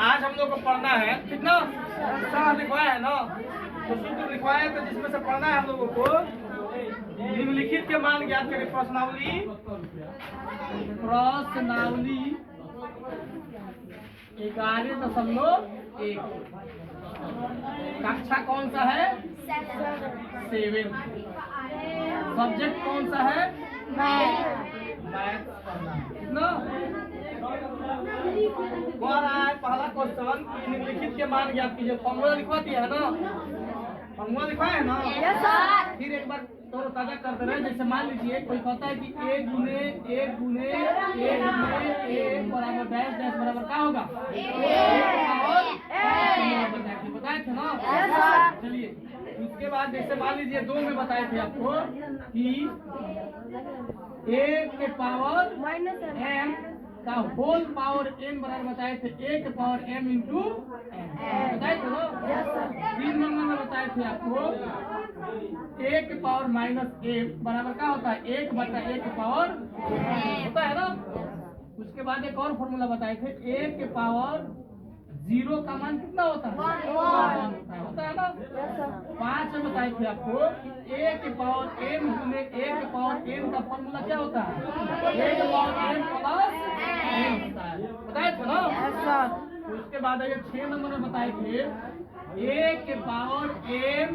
आज हम लोग को पढ़ना है, ठीक ना? सर लिखवाया है ना, तो सूत्र लिखवाया है, तो जिसमें से पढ़ना है हम लोगों को निम्नलिखित के मान ज्ञात करें। प्रश्नावली 11.1 कक्षा कौन सा है? 7। सब्जेक्ट कौन सा है? मैथ ना। पहला क्वेश्चन निम्नलिखित के मान ज्ञात कीजिए। फॉर्मूला लिखवा दिया है ना? फॉर्मूला लिखवाया है ना? फिर एक बार तो ताजा करते रहे। जैसे मान लीजिए कोई कहता है कि a गुने a बराबर डैश डैश बराबर क्या होगा? बताए थे ना? चलिए उसके बाद जैसे मान लीजिए 2 में बताए थे आपको कि a के पावर m का होल पावर n बराबर बताए थे a के पावर m इंटू n। बताए थे ना? 3 नंबर में बताए थे आपको a के पावर माइनस a बराबर क्या होता है? 1/a के पावर होता है ना। उसके बाद एक और फॉर्मूला बताए थे a के पावर 0 का मान कितना होता है? 1 होता है ना। 5 में बताए थे आपको a के पावर m गुने a के पावर n का फॉर्मूला क्या होता है? a के पावर m प्लस n होता है। बताए थे ना? उसके बाद 6 नंबर में बताए थे a के पावर m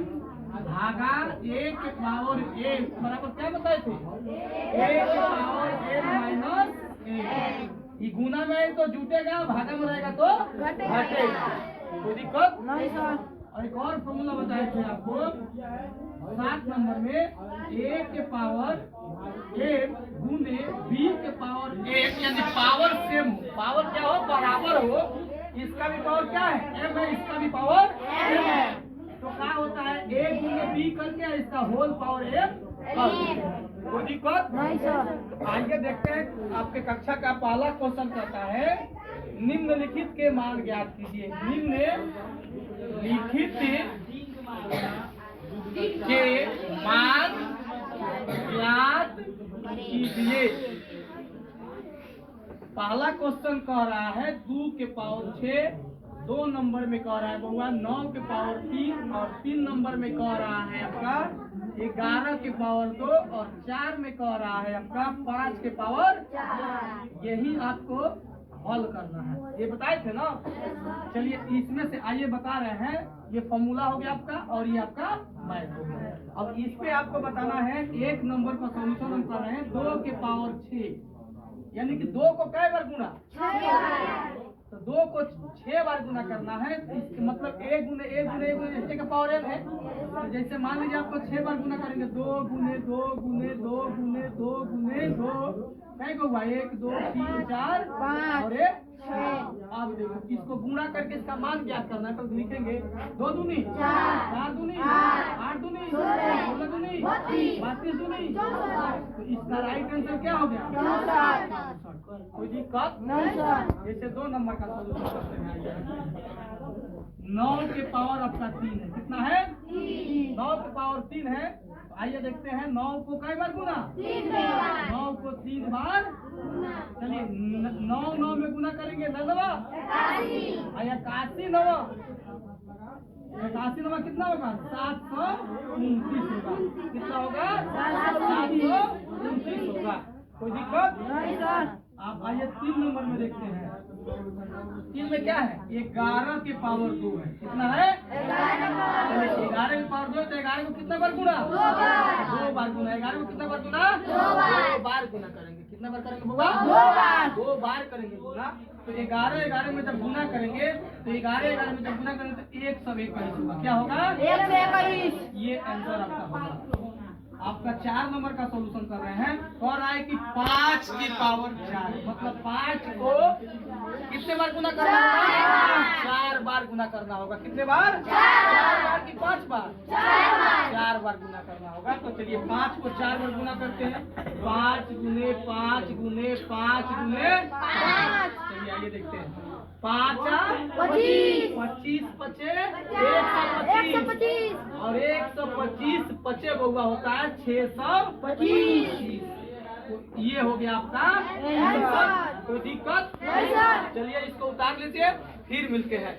भागा a के पावर n बराबर क्या बताए थे? a के पावर n माइनस n। ये गुना में तो जुटेगा, भागा में रहेगा तो घटेगा। कोई दिक्कत नहीं सर। और एक और फॉर्मूला बताए थे आपको 7 नंबर में a के पावर m गुने b के पावर m, यानी पावर सेम हो, पावर क्या हो? बराबर हो। इसका भी पावर क्या है? m है, इसका भी पावर m है। तो क्या होता है? a गुने b करके इसका होल पावर m। कोई दिक्कत नहीं सर। आगे देखते हैं आपके कक्षा का पहला क्वेश्चन कहता है निम्नलिखित के मान ज्ञात कीजिए। निम्नलिखित के मान ज्ञात कीजिए। पहला क्वेश्चन कह रहा है 2 के पावर 6, 2 नंबर में कह रहा है बउआ 9 के पावर 3, और 3 नंबर में कह रहा है आपका 11 के पावर 2, और 4 में कह रहा है आपका 5 के पावर 4। यही आपको हल करना है। ये बताए थे ना? चलिए इसमें से आइए बता रहे हैं। ये फॉर्मूला हो गया आपका और ये आपका मैथ हो गया। अब इस पे आपको बताना है 1 नंबर का सॉल्यूशन हम कर रहे हैं 2 के पावर 6, यानी कि 2 को कै बार गुना? 6 बार। तो 2 को 6 बार गुना करना है। इसका मतलब a गुने a का पावर n है। तो जैसे मान लीजिए आपको 6 बार गुना करेंगे 2 गुने 2 गुने 2 गुने 2 गुने 2 कै को हुआ? 1 2 3 4 5 और 1 6। अब देखो इसको गुणा करके इसका मान ज्ञात करना है। तो लिखेंगे 2 दूनी 4, 4 दूनी 8 दूनी 16 दूनी 32 दूनी। तो इसका राइट आंसर क्या हो गया? 64। कोई दिक्कत नहीं सर। जैसे 2 नंबर का सॉल्यूशन करते हैं। 9 के पावर आपका 3 है। कितना है? 9 के पावर 3 है। आइए देखते हैं 9 को कई बार गुना? 3 बार। 9 को 3 बार। चलिए 9 में गुना करेंगे 9 आया 81 9 81 कितना होगा? 729 होगा। कितना होगा? 729 होगा। कोई दिक्कत नहीं सर। आप आइए 3 नंबर में देखते हैं। 3 में क्या है? 11 के पावर 2 है। कितना है? 11 के पावर 2 है। तो 11 को कितना बार गुना? 2 बार गुना। 11 को कितना बार गुना? 2 बार गुना करेंगे। कितना बार करेंगे बुआ? 2 बार करेंगे गुना। तो 11 में जब गुना करेंगे तो 11 में जब गुना करेंगे तो 121 होगा। क्या होगा? 121। ये आंसर आपका होगा। आपका 4 नंबर का सॉल्यूशन कर रहे हैं। कह रहा है कि 5 की पावर 4, मतलब 5 को कितने बार गुना करना होगा? 4 बार गुना करना होगा। कितने बार? 4 बार की 5 बार? 4 बार गुना करना होगा। तो चलिए 5 को 4 बार गुना करते हैं। 5 गुने 5 गुने 5 गुने 5। चलिए आइए देखते हैं। 5 25 25 पचे 125 और 125 पचे बउआ होता है 625। ये हो गया आपका। कोई दिक्कत नहीं सर। चलिए इसको उतार लीजिए, फिर मिलते हैं।